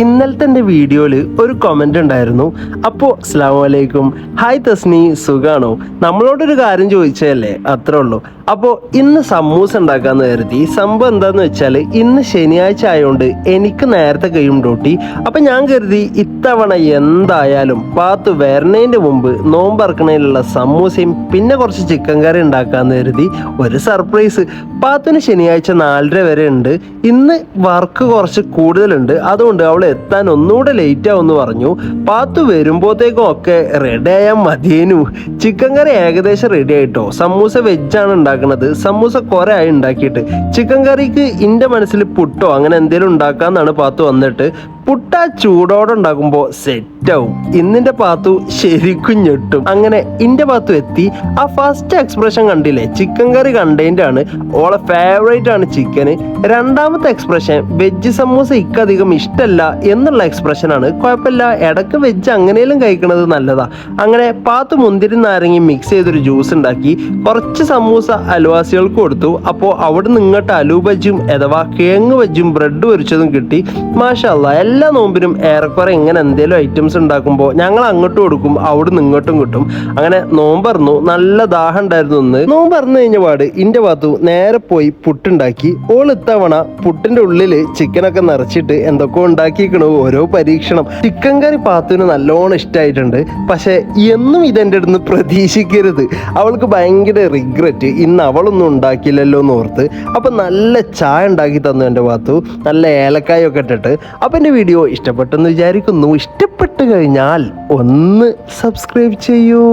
ഇന്നലത്തെ എൻ്റെ വീഡിയോയിൽ ഒരു കമൻ്റ് ഉണ്ടായിരുന്നു. അപ്പോൾ അസ്സലാമു അലൈക്കും, ഹായ് തസ്നി, സുഖാണോ? നമ്മളോടൊരു കാര്യം ചോദിച്ചതല്ലേ, അത്രേ ഉള്ളൂ. അപ്പോൾ ഇന്ന് സമൂസ ഉണ്ടാക്കാമെന്ന് കരുതി. സംഭവം എന്താന്ന് വെച്ചാൽ ഇന്ന് ശനിയാഴ്ച ആയതുകൊണ്ട് എനിക്ക് നേരത്തെ കഴിയും ഡ്യൂട്ടി. അപ്പം ഞാൻ കരുതി ഇത്തവണ എന്തായാലും പാത്ത് വരണേൻ്റെ മുമ്പ് നോമ്പറക്കണേലുള്ള സമൂസയും പിന്നെ കുറച്ച് ചിക്കൻ കറി ഉണ്ടാക്കാമെന്ന് കരുതി. ഒരു സർപ്രൈസ്. പാത്തുവിന് ശനിയാഴ്ച 4:30 വരെ ഉണ്ട്. ഇന്ന് വർക്ക് കുറച്ച് കൂടുതലുണ്ട്, അതുകൊണ്ട് അവൾ എത്താൻ ഒന്നുകൂടെ ലേറ്റ് ആവുമെന്ന് പറഞ്ഞു. പാത്തു വരുമ്പോഴത്തേക്കും ഒക്കെ റെഡി ആയാൽ മതിയേനു. ചിക്കൻ കറി ഏകദേശം റെഡി ആയിട്ടോ. സമൂസ വെജാണ് ഉണ്ടാക്കുന്നത്. സമൂസ കുറെ ആയി ഉണ്ടാക്കിയിട്ട്. ചിക്കൻ കറിക്ക് എൻ്റെ മനസ്സിൽ പുട്ടോ അങ്ങനെ എന്തെങ്കിലും ഉണ്ടാക്കാമെന്നാണ് പാത്തു വന്നിട്ട്. പുട്ട ചൂടോടെ ഉണ്ടാക്കുമ്പോൾ സെറ്റാവും. ഇന്നിൻ്റെ പാത്തു ശരിക്കും ഞെട്ടും. അങ്ങനെ ഇൻ്റെ പാത്തു എത്തി. ആ ഫസ്റ്റ് എക്സ്പ്രഷൻ കണ്ടില്ലേ, ചിക്കൻ കറി കണ്ടതിൻ്റെ ആണ്. ഓളെ ഫേവറേറ്റ് ആണ് ചിക്കന്. രണ്ടാമത്തെ എക്സ്പ്രഷൻ വെജ് സമൂസ ഇക്കധികം ഇഷ്ടമല്ല എന്നുള്ള എക്സ്പ്രഷനാണ്. കുഴപ്പമില്ല, ഇടയ്ക്ക് വെജ് അങ്ങനെയും കഴിക്കണത് നല്ലതാ. അങ്ങനെ പാത്തു മുന്തിരി നാരങ്ങി മിക്സ് ചെയ്തൊരു ജ്യൂസ് ഉണ്ടാക്കി. കുറച്ച് സമൂസ അയൽവാസികൾക്ക് കൊടുത്തു. അപ്പോൾ അവിടെ നിങ്ങട്ട് അലു ബജ്ജും അഥവാ കിഴങ്ങ് ബജ്ജും ബ്രെഡ് പൊരിച്ചതും കിട്ടി. മാഷാ അല്ലാ, എല്ലാ നോമ്പിനും ഏറെക്കുറെ ഇങ്ങനെ എന്തെങ്കിലും ഐറ്റംസ് ഉണ്ടാക്കുമ്പോൾ ഞങ്ങൾ അങ്ങോട്ടും കൊടുക്കും, അവിടെ ഇങ്ങോട്ടും കിട്ടും. അങ്ങനെ നോമ്പറന്നു. നല്ല ദാഹം ഉണ്ടായിരുന്നു. ഒന്ന് നോമ്പറന്നു കഴിഞ്ഞ പാട് ഇന്റെ ഭാഗത്തു നേരെ പോയി പുട്ടുണ്ടാക്കി. ഓൾ ഇത്തവണ പുട്ടിന്റെ ഉള്ളില് ചിക്കനൊക്കെ നിറച്ചിട്ട് എന്തൊക്കെ ഉണ്ടാക്കിയിരിക്കണു. ഓരോ പരീക്ഷണം. ചിക്കൻ കറി പാത്തുവിന് നല്ലോണം ഇഷ്ടമായിട്ടുണ്ട്. പക്ഷെ എന്നും ഇതെൻ്റെ അടുത്ത് പ്രതീക്ഷിക്കരുത്. അവൾക്ക് ഭയങ്കര റിഗ്രറ്റ്, ഇന്ന് അവളൊന്നും ഉണ്ടാക്കിയില്ലല്ലോ എന്ന് ഓർത്ത്. അപ്പൊ നല്ല ചായ ഉണ്ടാക്കി തന്നു എൻ്റെ ഭാഗത്തു, നല്ല ഏലക്കായൊക്കെ ഇട്ടിട്ട്. അപ്പൊ എൻ്റെ വീഡിയോ ഇഷ്ടപ്പെട്ടെന്ന് വിചാരിക്കുന്നു. ഇഷ്ടപ്പെട്ട് കഴിഞ്ഞാൽ ഒന്ന് സബ്സ്ക്രൈബ് ചെയ്യൂ.